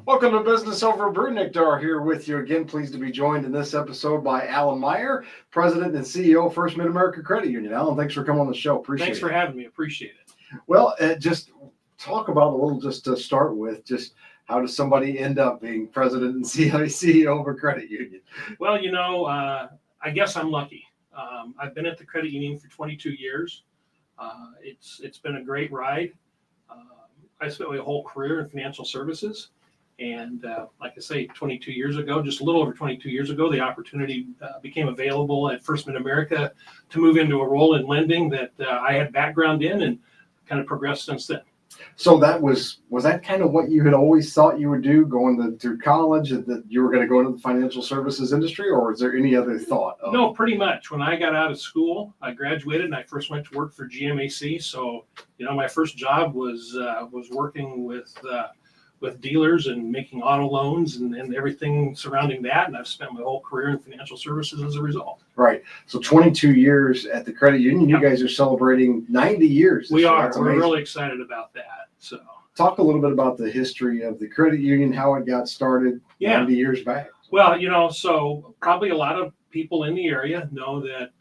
Welcome to Business Over A Brew. Nick Dar here with you again. Pleased to be joined in this episode by Alan Meyer, President and CEO of First Mid-America Credit Union. Alan, thanks for coming on the show. Appreciate it. Thanks for having me. Appreciate it. Well, just talk about a little, just to start with, just how does somebody end up being President and CEO of a credit union? Well, I guess I'm lucky. I've been at the credit union for 22 years. It's been a great ride. I spent my whole career in financial services. And like I say, 22 years ago, just a little over 22 years ago, the opportunity became available at First Mid-America to move into a role in lending that I had background in and kind of progressed since then. So that was that kind of what you had always thought you would do going through college, that you were going to go into the financial services industry, or is there any other thought? No, pretty much. When I got out of school, I graduated and I first went to work for GMAC. So, my first job was working with dealers and making auto loans and everything surrounding that. And I've spent my whole career in financial services as a result. Right. So 22 years at the credit union. You guys are celebrating 90 years. We are. We're really excited about that. So talk a little bit about the history of the credit union, how it got started 90 years back. Well, so probably a lot of people in the area know that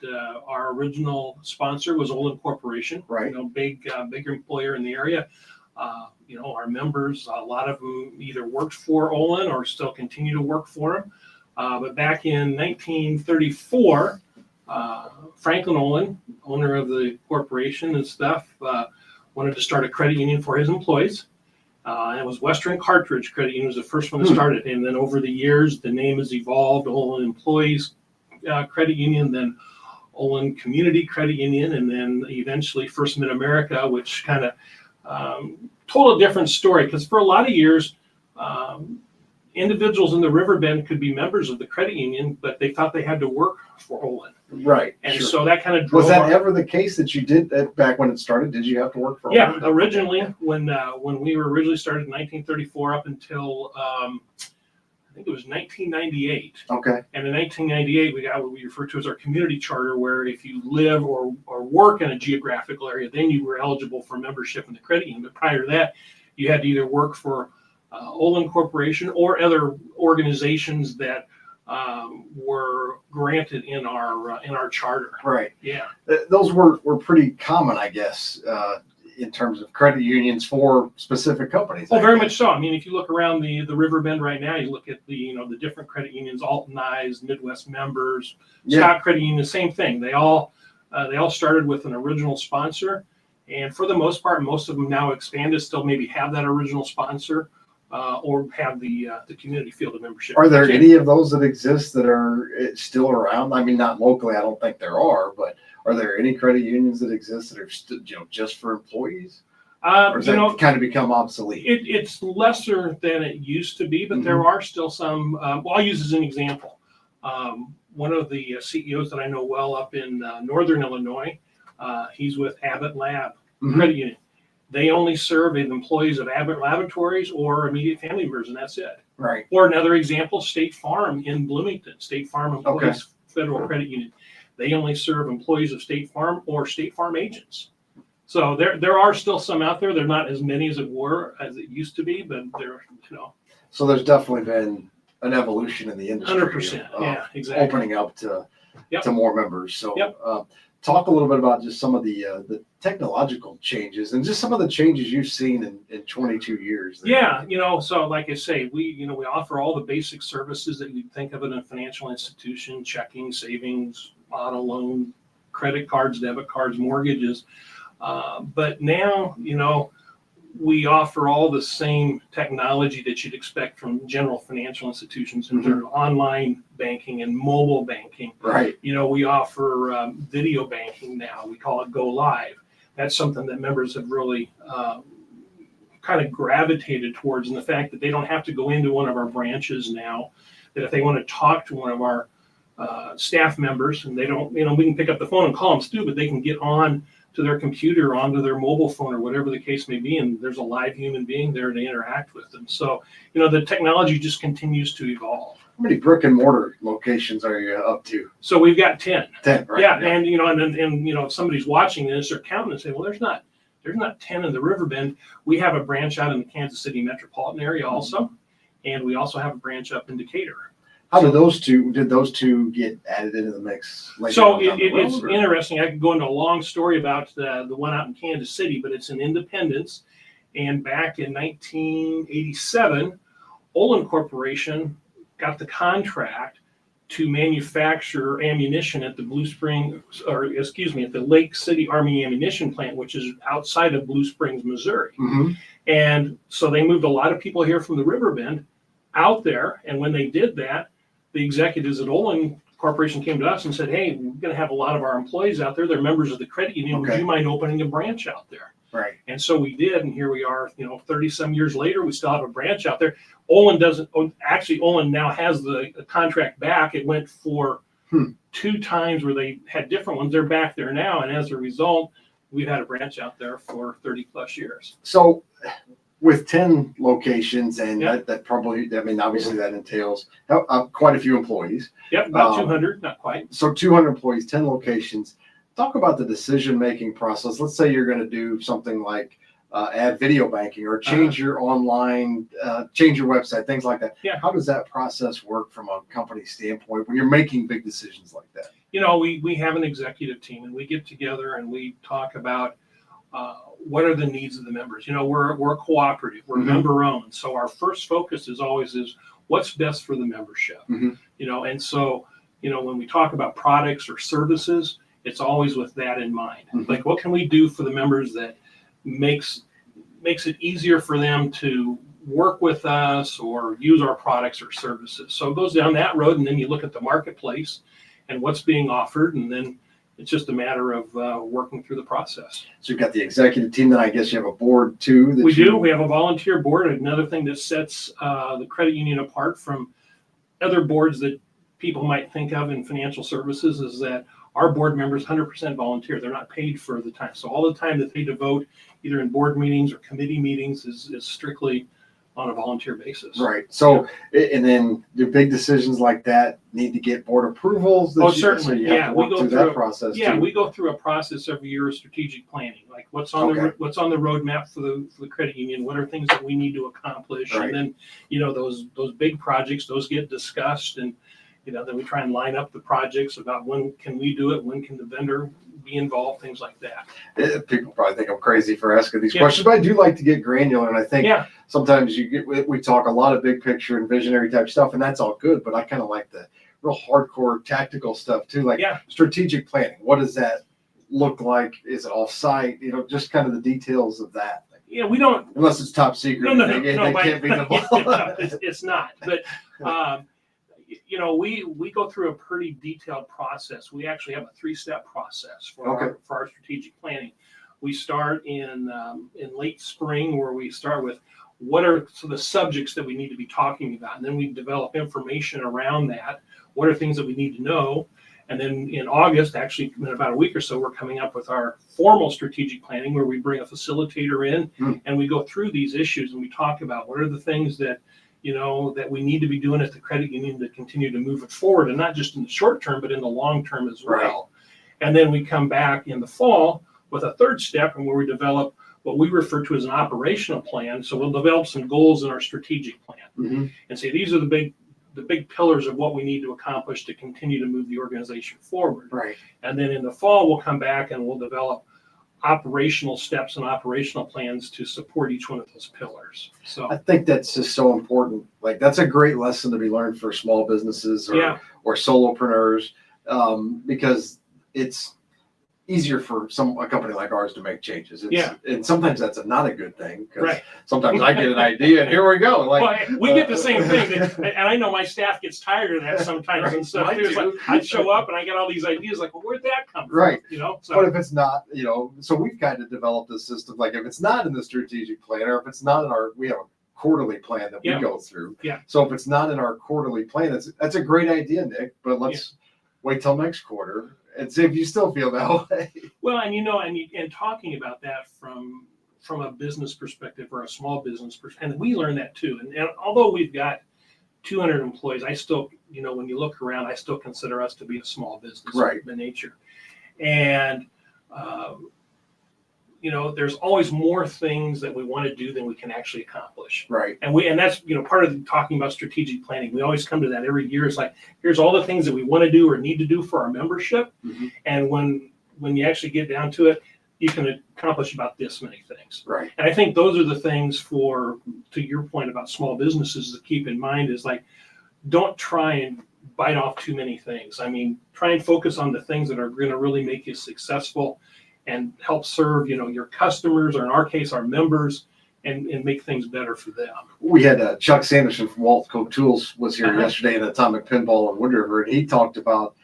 our original sponsor was Olin Corporation. Right. Big employer in the area. Our members, a lot of them either worked for Olin or still continue to work for him. But back in 1934, Franklin Olin, owner of the corporation and stuff, wanted to start a credit union for his employees. And it was Western Cartridge Credit Union was the first one that started. And then over the years, the name has evolved. Olin Employees Credit Union, then Olin Community Credit Union, and then eventually First Mid-America, which kind of told a different story, because for a lot of years, individuals in the Riverbend could be members of the credit union, but they thought they had to work for Olin. Right. And so that kind of drove. Was that ever the case that you did that back when it started? Did you have to work for Olin? Yeah, originally, when we were originally started in 1934 up until I think it was 1998. Okay. And in 1998, we got what we refer to as our community charter, where if you live or work in a geographical area, then you were eligible for membership in the credit union. But prior to that, you had to either work for Olin Corporation or other organizations that were granted in our charter. Right. Yeah. Those were pretty common, I guess, in terms of credit unions for specific companies. Oh, very much so. I mean, if you look around the Riverbend right now, you look at the different credit unions, Altonized, Midwest Members, Scott Credit Union, same thing. They all started with an original sponsor, and for the most part, most of them now expanded, still maybe have that original sponsor or have the community field of membership. Are there any of those that exist that are still around? I mean, not locally, I don't think there are, but are there any credit unions that exist that are just for employees? Or has that kind of become obsolete? It's lesser than it used to be, but there are still some. Well, I'll use as an example. One of the CEOs that I know well up in Northern Illinois, he's with Abbott Lab Credit Union. They only serve employees of Abbott Laboratories or immediate family members, and that's it. Right. Or another example, State Farm in Bloomington, State Farm Employees Federal Credit Union. They only serve employees of State Farm or State Farm agents. So there are still some out there. They're not as many as it used to be, but they're. So there's definitely been an evolution in the industry. 100%. Yeah, exactly. Opening up to more members. So talk a little bit about just some of the technological changes and just some of the changes you've seen in 22 years. So like I say, we offer all the basic services that you'd think of in a financial institution: checking, savings, auto loan, credit cards, debit cards, mortgages. But now, we offer all the same technology that you'd expect from general financial institutions in terms of online banking and mobile banking. Right. We offer video banking now. We call it Go Live. That's something that members have really kind of gravitated towards, in the fact that they don't have to go into one of our branches now, that if they want to talk to one of our staff members, and they don't, we can pick up the phone and call them Stu, but they can get on to their computer, onto their mobile phone, or whatever the case may be, and there's a live human being there to interact with them. So, the technology just continues to evolve. How many brick and mortar locations are you up to? So we've got 10. 10, right? Yeah, and if somebody's watching this, they're counting and saying, well, there's not 10 in the Riverbend. We have a branch out in the Kansas City metropolitan area also. and we also have a branch up in Decatur. How did those two get added into the mix? So it's interesting. I could go into a long story about the one out in Kansas City, but it's in Independence. And back in 1987, Olin Corporation got the contract to manufacture ammunition at the at the Lake City Army Ammunition Plant, which is outside of Blue Springs, Missouri. Mm-hmm. And so they moved a lot of people here from the Riverbend out there. And when they did that, the executives at Olin Corporation came to us and said, hey, we're going to have a lot of our employees out there. They're members of the credit union. Okay. Would you mind opening a branch out there? Right. And so we did. And here we are, 30 some years later, we still have a branch out there. Olin now has the contract back. It went for 2 times where they had different ones. They're back there now. And as a result, we've had a branch out there for 30 plus years. So with 10 locations, and Yep. that probably, obviously that entails quite a few employees. Yep, about 200, not quite. So 200 employees, 10 locations. Talk about the decision-making process. Let's say you're going to do something like add video banking or change your online, change your website, things like that. Yeah. How does that process work from a company standpoint when you're making big decisions like that? We have an executive team, and we get together and we talk about what are the needs of the members. We're a cooperative, we're member owned. So our first focus is always what's best for the membership. And so, when we talk about products or services, it's always with that in mind. Like, what can we do for the members that makes it easier for them to work with us or use our products or services? So it goes down that road, and then you look at the marketplace and what's being offered, and then it's just a matter of working through the process. So you've got the executive team, then I guess you have a board too. We do. We have a volunteer board. Another thing that sets the credit union apart from other boards that people might think of in financial services is that our board members 100% volunteer. They're not paid for the time. So all the time that they devote either in board meetings or committee meetings is strictly on a volunteer basis. Right. So, and then do big decisions like that need to get board approvals? Certainly. So you have to work through that process. Yeah, too. We go through a process every year of strategic planning. Like what's on the roadmap for the credit union? What are things that we need to accomplish? Right. And then, those big projects, those get discussed, and then we try and line up the projects about when can we do it, when can the vendor be involved, things like that. People probably think I'm crazy for asking these questions, but I do like to get granular, and I think sometimes we talk a lot of big picture and visionary type stuff, and that's all good, but I kind of like the real hardcore tactical stuff too, like strategic planning. What does that look like? Is it off-site? Just kind of the details of that. Yeah, we don't, unless it's top secret. No, they can't be involved. It's not, but we go through a pretty detailed process. We actually have a 3-step process for our strategic planning. We start in late spring, where we start with what are the subjects that we need to be talking about, and then we develop information around that. What are things that we need to know? And then in August, actually in about a week or so, we're coming up with our formal strategic planning, where we bring a facilitator in and we go through these issues and we talk about what are the things that that we need to be doing at the credit union to continue to move it forward, and not just in the short term, but in the long term as well. Right. And then we come back in the fall with a 3rd step, and where we develop what we refer to as an operational plan. So we'll develop some goals in our strategic plan and say these are the big pillars of what we need to accomplish to continue to move the organization forward. Right. And then in the fall, we'll come back and we'll develop operational steps and operational plans to support each one of those pillars. So I think that's just so important. Like, that's a great lesson to be learned for small businesses or solopreneurs, because it's easier for a company like ours to make changes. And sometimes that's not a good thing, because sometimes I get an idea and here we go. We get the same thing, and I know my staff gets tired of that sometimes and stuff. It's like I'd show up and I get all these ideas, like, well, where'd that come from? Right. So, but if it's not, so we've kind of developed a system, like if it's not in the strategic plan, or if it's not in we have a quarterly plan that we go through. Yeah. So if it's not in our quarterly plan, that's a great idea, Nick, but let's wait till next quarter and see if you still feel that way. Well, and talking about that from a business perspective or a small business perspective, and we learn that too. And although we've got 200 employees, I still, when you look around, I still consider us to be a small business by nature. And, there's always more things that we want to do than we can actually accomplish. Right. And that's, part of talking about strategic planning. We always come to that every year. It's like, here's all the things that we want to do or need to do for our membership. Mm-hmm. And when you actually get down to it, you can accomplish about this many things. Right. And I think those are the things to your point about small businesses to keep in mind is like, don't try and bite off too many things. I mean, try and focus on the things that are going to really make you successful and help serve, your customers, or in our case, our members, and make things better for them. We had Chuck Sanderson from Waltco Tools was here yesterday in Atomic Pinball in Wood River, and he talked about,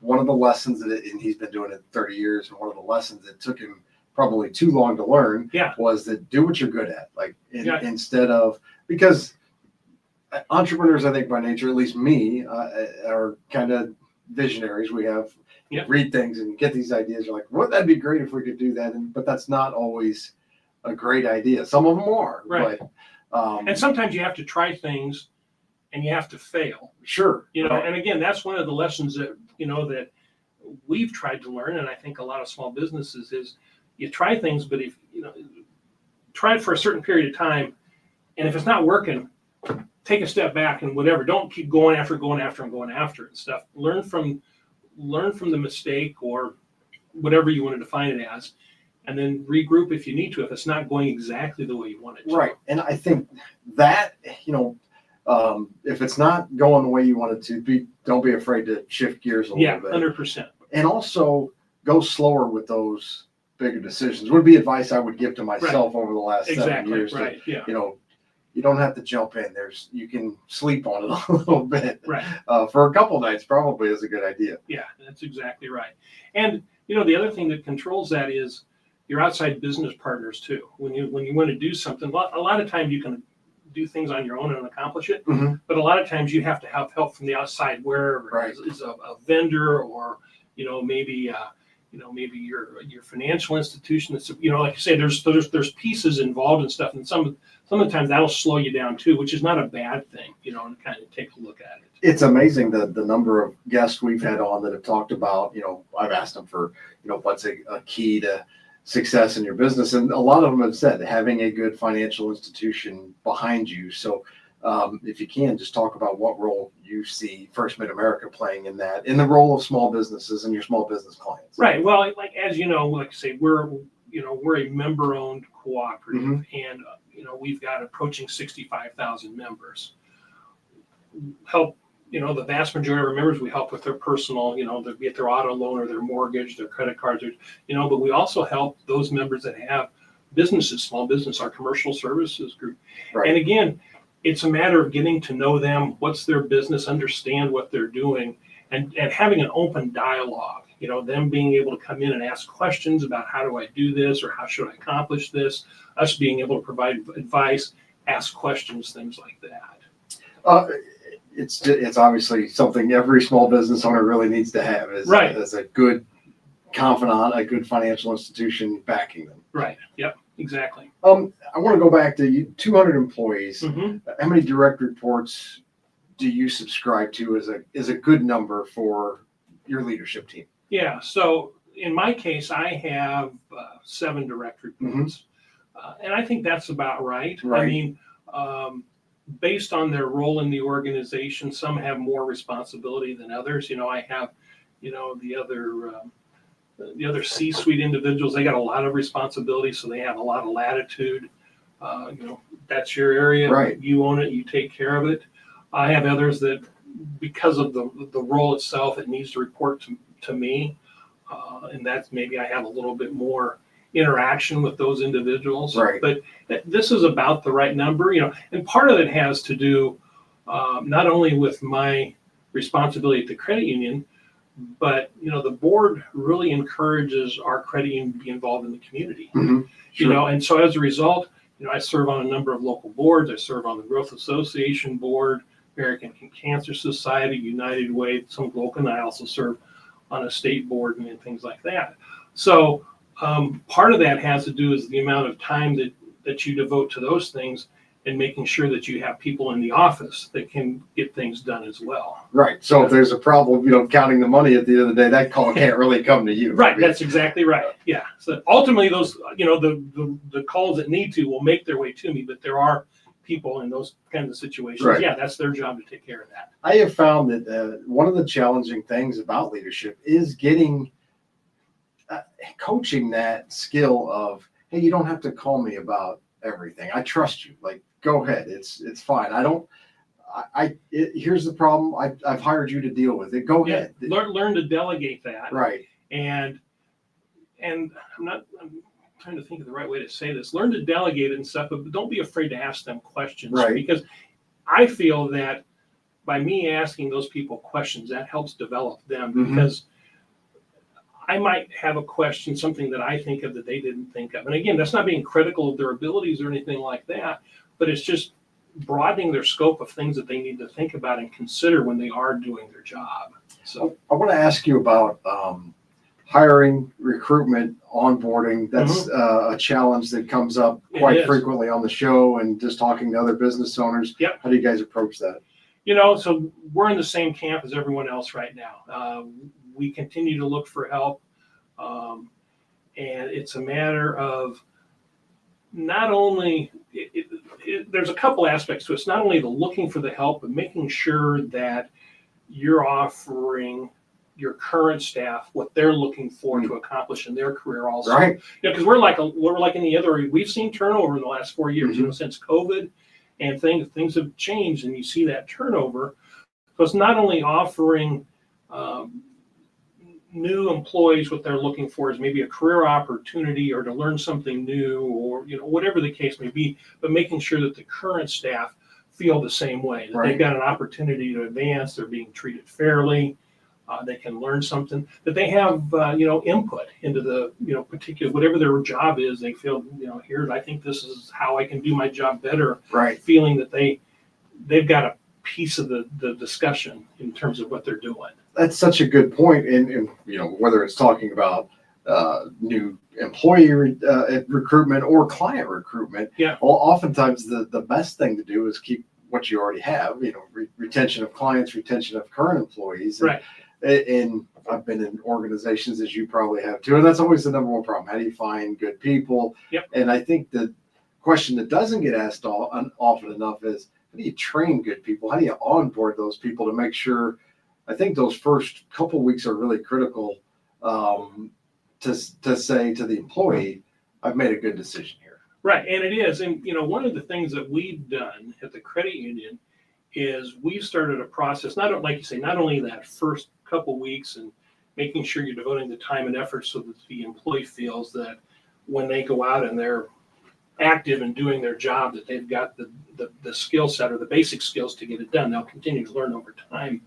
one of the lessons and he's been doing it 30 years, and one of the lessons that took him probably too long to learn was that do what you're good at, instead of, because entrepreneurs, I think by nature, at least me, are kind of visionaries. We have read things and get these ideas. You're like, well, that'd be great if we could do that. But that's not always a great idea. Some of them are. Right. But, and sometimes you have to try things and you have to fail. Sure. And again, that's one of the lessons that, that we've tried to learn. And I think a lot of small businesses is you try things, but if, try it for a certain period of time. And if it's not working, take a step back and whatever. Don't keep going after and stuff. Learn from the mistake or whatever you want to define it as, and then regroup if you need to, if it's not going exactly the way you want it to. Right. And I think that, if it's not going the way you want it to be, don't be afraid to shift gears a little bit. 100%. And also go slower with those bigger decisions would be advice I would give to myself over the last 7 years. Right. You don't have to jump in. You can sleep on it a little bit. Right. For a couple nights probably is a good idea. Yeah, that's exactly right. And the other thing that controls that is your outside business partners too. When you want to do something, a lot of times you can do things on your own and accomplish it. Mm-hmm. But a lot of times you have to have help from the outside, wherever is a vendor, or maybe your financial institution. That's like you say, there's pieces involved and stuff, and sometimes that'll slow you down too, which is not a bad thing. And kind of take a look at it. It's amazing the number of guests we've had on that have talked about. I've asked them for what's a key to success in your business, and a lot of them have said having a good financial institution behind you. So if you can, just talk about what role you see First Mid-America playing in the role of small businesses and your small business clients. Right. Well, like as like I say, we're a member-owned cooperative, and we've got approaching 65,000 members. Help. The vast majority of our members, we help with their personal, they get their auto loan or their mortgage, their credit cards, but we also help those members that have businesses, small business, our commercial services group. Right. And again, it's a matter of getting to know them, what's their business, understand what they're doing, and having an open dialogue, them being able to come in and ask questions about how do I do this, or how should I accomplish this, us being able to provide advice, ask questions, things like that. It's obviously something every small business owner really needs to have is a good confidant, a good financial institution backing them. Right. Yep. Exactly. I want to go back to 200 employees. Mm-hmm. How many direct reports do you subscribe to as a good number for your leadership team? Yeah. So in my case, I have 7 direct reports, and I think that's about right. I mean, based on their role in the organization, some have more responsibility than others. I have, the other C-suite individuals, they got a lot of responsibility, so they have a lot of latitude. That's your area. Right. You own it. You take care of it. I have others that, because of the role itself, it needs to report to me, and that's maybe I have a little bit more interaction with those individuals. Right. But this is about the right number, and part of it has to do not only with my responsibility at the credit union, but the board really encourages our credit union to be involved in the community. Mm-hmm. Sure. And so as a result, I serve on a number of local boards. I serve on the Growth Association board, American Cancer Society, United Way, some local, and I also serve on a state board and things like that. So part of that has to do is the amount of time that you devote to those things, and making sure that you have people in the office that can get things done as well. Right. So if there's a problem, counting the money at the end of the day, that call can't really come to you. Right. That's exactly right. Yeah. So ultimately, those, the calls that need to will make their way to me, but there are people in those kinds of situations. Right. Yeah, that's their job to take care of that. I have found that one of the challenging things about leadership is getting coaching that skill of, hey, you don't have to call me about everything. I trust you. Like, go ahead. It's fine. Here's the problem. I've hired you to deal with it. Go ahead. Learn to delegate that. Right. And I'm trying to think of the right way to say this. Learn to delegate it and stuff, but don't be afraid to ask them questions. Right. Because I feel that by me asking those people questions, that helps develop them. Because I might have a question, something that I think of that they didn't think of. And again, that's not being critical of their abilities or anything like that, but it's just broadening their scope of things that they need to think about and consider when they are doing their job. So I want to ask you about hiring, recruitment, onboarding. That's a challenge that comes up quite frequently on the show, and just talking to other business owners. Yep. How do you guys approach that? So we're in the same camp as everyone else right now. We continue to look for help. And it's a matter of not only, there's a couple aspects to it. It's not only the looking for the help, but making sure that you're offering your current staff what they're looking for to accomplish in their career also. Right. Because we're like any other, we've seen turnover in the last 4 years, since COVID, and things have changed, and you see that turnover. So it's not only offering new employees what they're looking for is maybe a career opportunity or to learn something new, or whatever the case may be, but making sure that the current staff feel the same way, that they've got an opportunity to advance, they're being treated fairly, they can learn something, that they have input into the particular whatever their job is. They feel I think this is how I can do my job better. Right. Feeling that they've got a piece of the discussion in terms of what they're doing. That's such a good point. And whether it's talking about new employee recruitment or client recruitment, well, oftentimes the best thing to do is keep what you already have. Retention of clients, retention of current employees. Right. And I've been in organizations, as you probably have too, and that's always the number one problem. How do you find good people? Yep. And I think the question that doesn't get asked often enough is, how do you train good people? How do you onboard those people to make sure? I think those first couple weeks are really critical to say to the employee, I've made a good decision here. Right, and it is. And one of the things that we've done at the credit union is we've started a process, not only that first couple weeks and making sure you're devoting the time and effort so that the employee feels that when they go out and they're active and doing their job, that they've got the skill set or the basic skills to get it done. They'll continue to learn over time.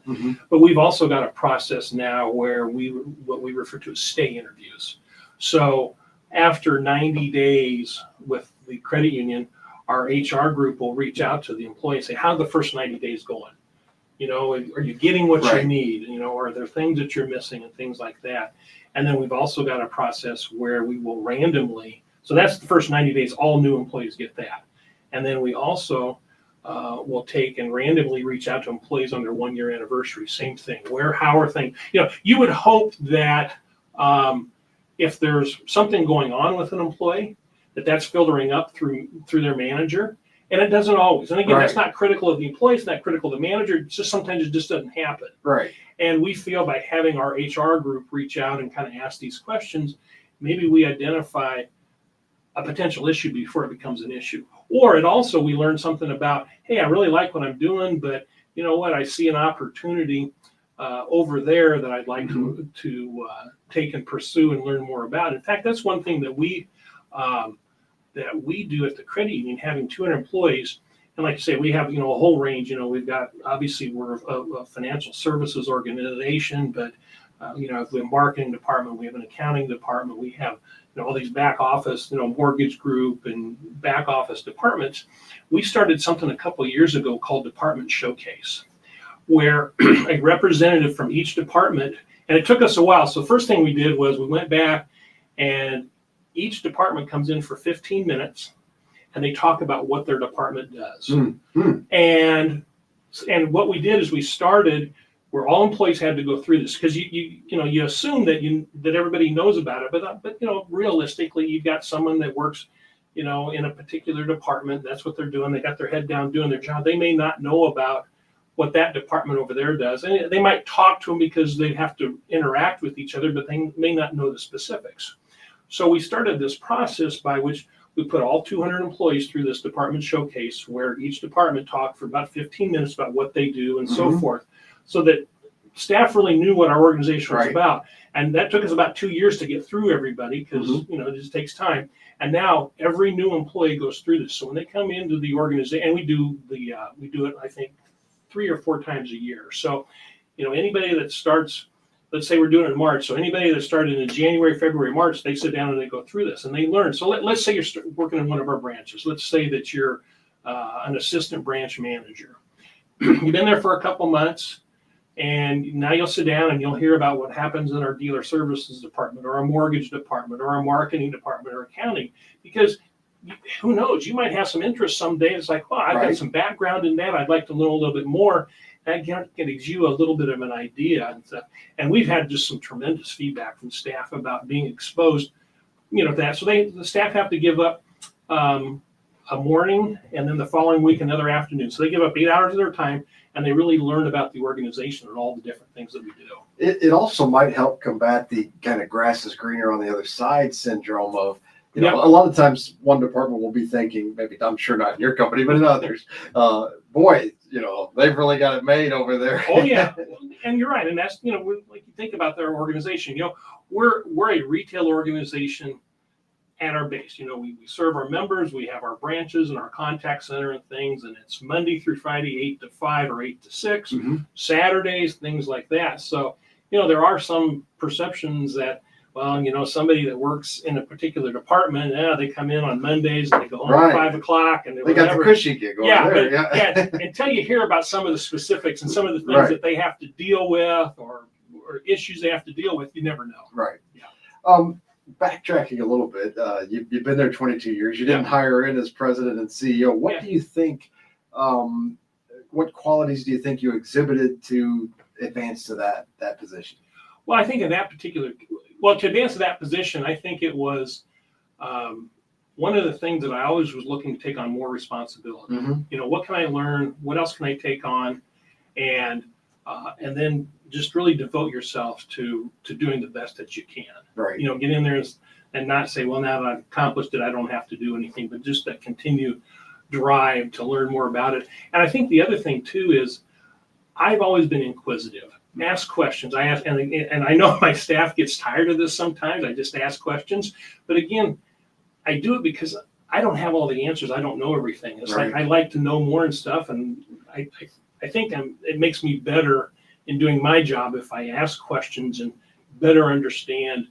But we've also got a process now where what we refer to as stay interviews. So after 90 days with the credit union, our HR group will reach out to the employee and say, how are the first 90 days going? Are you getting what you need? Are there things that you're missing and things like that? And then we've also got a process where we will randomly, so that's the first 90 days, all new employees get that. And then we also will take and randomly reach out to employees on their 1-year anniversary. Same thing. How are things? You would hope that if there's something going on with an employee, that's filtering up through their manager, and it doesn't always. And again, that's not critical of the employee, it's not critical of the manager. It's just sometimes it just doesn't happen. Right. And we feel by having our HR group reach out and kind of ask these questions, maybe we identify a potential issue before it becomes an issue. Or we learn something about, hey, I really like what I'm doing, but you know what? I see an opportunity over there that I'd like to take and pursue and learn more about. In fact, that's one thing that we do at the credit union, having 200 employees. And like you say, we have a whole range. We've got, obviously we're a financial services organization, but we have a marketing department, we have an accounting department, we have all these back office, mortgage group and back office departments. We started something a couple of years ago called Department Showcase, where a representative from each department, and it took us a while. So first thing we did was we went back and each department comes in for 15 minutes and they talk about what their department does. Mm-hmm. And what we did is we started where all employees had to go through this, because you assume that everybody knows about it, but realistically, you've got someone that works in a particular department. That's what they're doing. They got their head down doing their job. They may not know about what that department over there does, and they might talk to them because they have to interact with each other, but they may not know the specifics. So we started this process by which we put all 200 employees through this department showcase, where each department talked for about 15 minutes about what they do and so forth, so that staff really knew what our organization was about. And that took us about 2 years to get through everybody, because it just takes time. And now every new employee goes through this. So when they come into the organization, and we do it, I think, 3 or 4 times a year. So, anybody that starts, let's say we're doing it in March. So anybody that started in January, February, March, they sit down and they go through this and they learn. So let's say you're working in one of our branches. Let's say that you're an assistant branch manager. You've been there for a couple months, and now you'll sit down and you'll hear about what happens in our dealer services department, or our mortgage department, or our marketing department, or accounting, because who knows, you might have some interest someday. It's like, well, I've got some background in that. I'd like to know a little bit more. That gives you a little bit of an idea and stuff. And we've had just some tremendous feedback from staff about being exposed, to that. So the staff have to give up a morning, and then the following week another afternoon. So they give up 8 hours of their time, and they really learn about the organization and all the different things that we do. It also might help combat the kind of grass is greener on the other side syndrome of, a lot of times one department will be thinking, maybe, I'm sure not in your company, but in others, boy, they've really got it made over there. Oh yeah, and you're right, and that's like you think about their organization. We're a retail organization at our base. We serve our members. We have our branches and our contact center and things, and it's Monday through Friday, 8 to 5 or 8 to 6, Saturdays, things like that. So there are some perceptions that, well, somebody that works in a particular department, they come in on Mondays and they go home at 5 o'clock, and they got the cushy gig over there. But until you hear about some of the specifics and some of the things that they have to deal with, or issues they have to deal with, you never know. Right. Yeah. Backtracking a little bit, you've been there 22 years. You didn't hire in as president and CEO. What do you think? What qualities do you think you exhibited to advance to that position? Well, I think in that particular, to advance to that position, I think it was one of the things that I always was looking to take on more responsibility. What can I learn? What else can I take on? And then just really devote yourself to doing the best that you can. Right. Get in there and not say, well, now that I've accomplished it, I don't have to do anything, but just that continued drive to learn more about it. And I think the other thing too is I've always been inquisitive. Ask questions. I ask, and I know my staff gets tired of this sometimes. I just ask questions, but again, I do it because I don't have all the answers. I don't know everything. It's like I like to know more and stuff, and I think it makes me better in doing my job if I ask questions and better understand,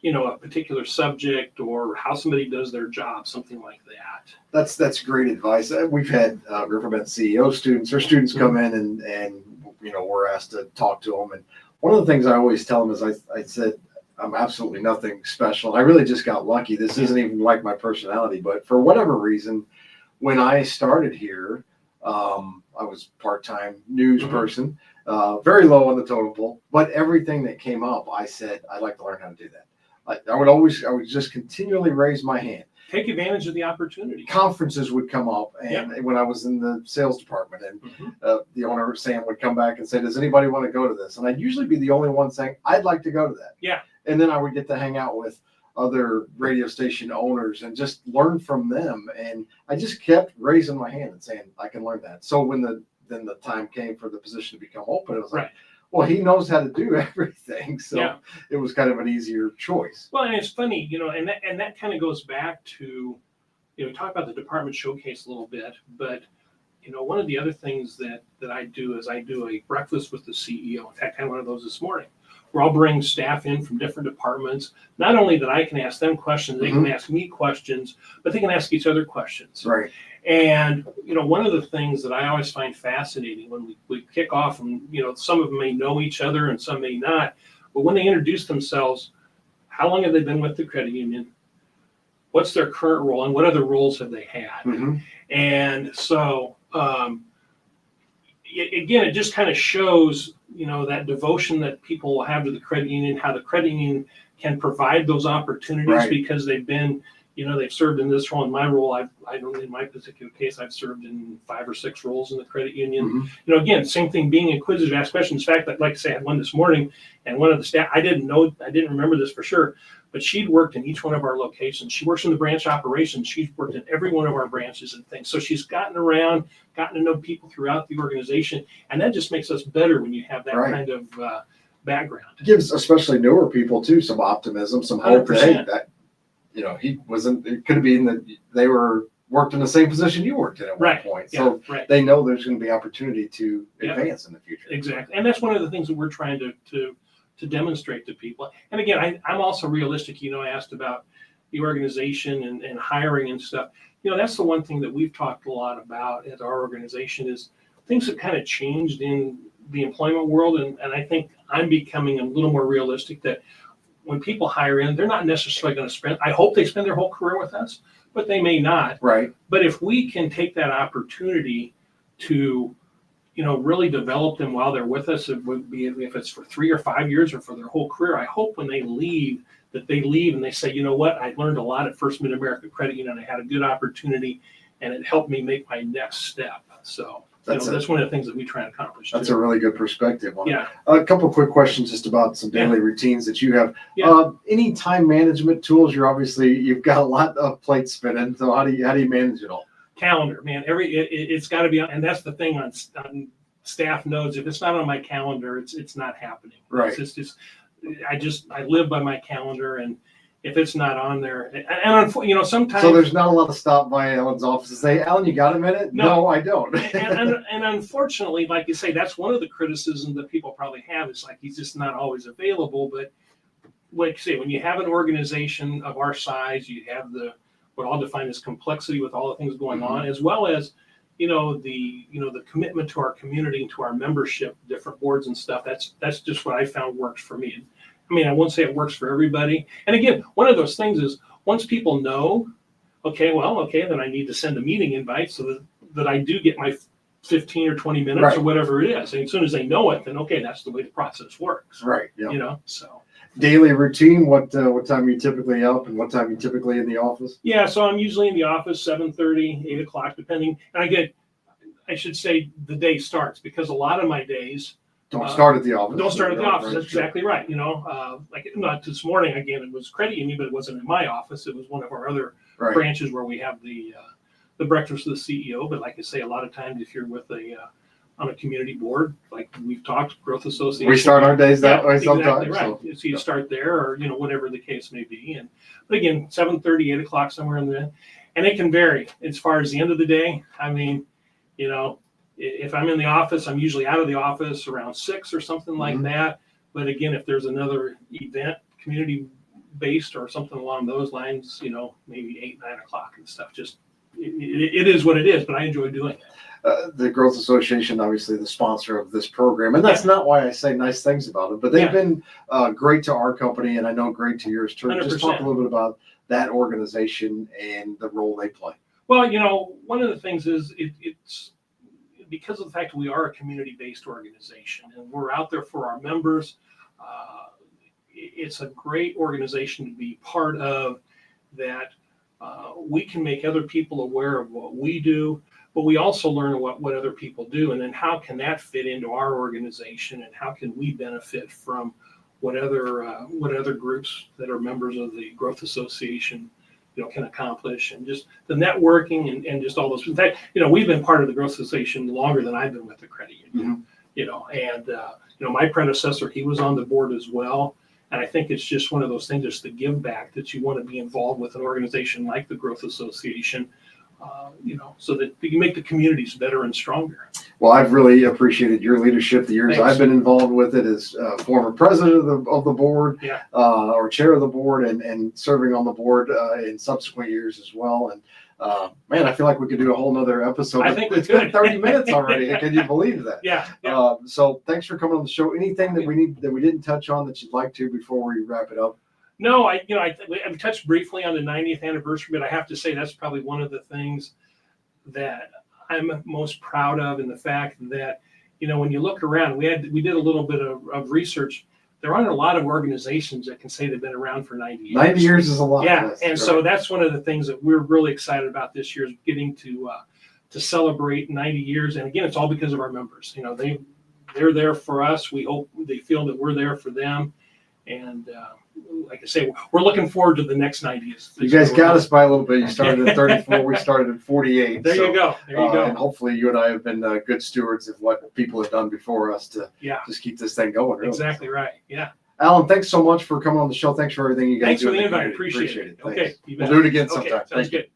a particular subject or how somebody does their job, something like that. That's great advice. We've had Riverbend CEO students or students come in and we're asked to talk to them. And one of the things I always tell them is I said, I'm absolutely nothing special. I really just got lucky. This isn't even like my personality, but for whatever reason, when I started here, I was part-time news person, very low on the totem pole, but everything that came up, I said, I'd like to learn how to do that. I would just continually raise my hand. Take advantage of the opportunity. Conferences would come up, and when I was in the sales department, and the owner, Sam, would come back and say, does anybody want to go to this? And I'd usually be the only one saying, I'd like to go to that. Yeah. And then I would get to hang out with other radio station owners and just learn from them. And I just kept raising my hand and saying, I can learn that. So when the time came for the position to become open, it was like, well, he knows how to do everything. So it was kind of an easier choice. Well, and it's funny, and that kind of goes back to, talk about the department showcase a little bit, but one of the other things that I do is I do a breakfast with the CEO. In fact, I had one of those this morning, where I'll bring staff in from different departments. Not only that I can ask them questions, they can ask me questions, but they can ask each other questions. Right. And, one of the things that I always find fascinating when we kick off, and, some of them may know each other and some may not, but when they introduce themselves, how long have they been with the credit union? what's their current role and what other roles have they had. Mm-hmm. And so, again, it just kind of shows, that devotion that people will have to the credit union, how the credit union can provide those opportunities Right. because they've been, they've served in this role. In my role, I don't, in my particular case, I've served in 5 or 6 roles in the credit union. Mm-hmm. Again, same thing, being inquisitive, ask questions. In fact, like I say, I had one this morning, and one of the staff, I didn't remember this for sure, but she'd worked in each one of our locations. She works in the branch operations. She's worked in every one of our branches and things. So she's gotten around, gotten to know people throughout the organization, and that just makes us better when you have that Right. kind of background. It gives especially newer people too some optimism, some hope that, hey, that he wasn't. It could have been that they worked in the same position you worked in at one point. So they know there's going to be opportunity to advance in the future. Exactly, and that's one of the things that we're trying to demonstrate to people. And again, I'm also realistic. I asked about the organization and hiring and stuff. That's the one thing that we've talked a lot about at our organization is things have kind of changed in the employment world. And I think I'm becoming a little more realistic that when people hire in, they're not necessarily going to I hope they spend their whole career with us, but they may not. Right. But if we can take that opportunity to really develop them while they're with us, it would be if it's for 3 or 5 years or for their whole career. I hope when they leave that they leave and they say, you know what, I learned a lot at First Mid-America Credit Union. I had a good opportunity, and it helped me make my next step. So that's one of the things that we try to accomplish. That's a really good perspective on it. A couple of quick questions just about some daily routines that you have. Yeah. Any time management tools? You've got a lot of plates spinning. So how do you manage it all? Calendar, man. It's got to be on, and that's the thing on staff notes. If it's not on my calendar, it's not happening. Right. It's just I live by my calendar, and if it's not on there, and sometimes. So there's not a lot of stop by Alan's office to say, Alan, you got a minute? No, I don't. and unfortunately, like you say, that's one of the criticisms that people probably have. It's like he's just not always available. But like you say, when you have an organization of our size, you have what I'll define as complexity with all the things going on, as well as the commitment to our community and to our membership, different boards and stuff. That's just what I found works for me. I mean, I won't say it works for everybody. And again, one of those things is once people know, then I need to send a meeting invite so that I do get my 15 or 20 minutes or whatever it is. And as soon as they know it, then that's the way the process works. Right. Yeah. So. Daily routine, what time are you typically up and what time are you typically in the office? Yeah, so I'm usually in the office 7:30, 8 o'clock, depending. And I should say the day starts because a lot of my days don't start at the office. Don't start at the office. That's exactly right. Like not this morning, again, it was credit union, but it wasn't in my office. It was one of our other branches where we have the breakfast with the CEO. But like I say, a lot of times if you're with on a community board, like we've talked, growth association. We start our days that way exactly sometimes. Right. So you start there, or whatever the case may be. But again, 7:30, 8 o'clock, somewhere in there, and it can vary as far as the end of the day. I mean, if I'm in the office, I'm usually out of the office around 6 or something like that. But again, if there's another event, community based or something along those lines, maybe 8, 9 o'clock and stuff. Just it is what it is. But I enjoy doing it. The Growth Association, obviously the sponsor of this program, and that's not why I say nice things about it, but they've been great to our company, and I know great to yours too. 100%. Just talk a little bit about that organization and the role they play. Well, one of the things is it's because of the fact that we are a community-based organization and we're out there for our members. It's a great organization to be part of that. We can make other people aware of what we do, but we also learn what other people do, and then how can that fit into our organization, and how can we benefit from what other groups that are members of the Growth Association can accomplish, and just the networking and just all those. In fact, we've been part of the Growth Association longer than I've been with the credit union. My predecessor, he was on the board as well. And I think it's just one of those things, just the give back that you want to be involved with an organization like the Growth Association, so that you can make the communities better and stronger. Well, I've really appreciated your leadership the years I've been involved with it as former president of the board, or chair of the board, and serving on the board in subsequent years as well. And man, I feel like we could do a whole nother episode. I think it's been 30 minutes already. Can you believe that? Yeah. So thanks for coming on the show. Anything that we didn't touch on that you'd like to before we wrap it up? No, I touched briefly on the 90th anniversary, but I have to say that's probably one of the things that I'm most proud of, in the fact that, when you look around, we did a little bit of research. There aren't a lot of organizations that can say they've been around for 90 years. 90 years is a lot. Yeah, and so that's one of the things that we're really excited about this year, is getting to celebrate 90 years. And again, it's all because of our members. They're there for us. We hope they feel that we're there for them. And like I say, we're looking forward to the next 90s. You guys got us by a little bit. You started at 34. We started at 48. There you go. And hopefully you and I have been good stewards of what people have done before us to just keep this thing going. Really. Exactly right. Yeah. Alan, thanks so much for coming on the show. Thanks for everything you guys do. Thanks for the invite. Appreciate it. Okay. We'll do it again sometime. Okay. Sounds good.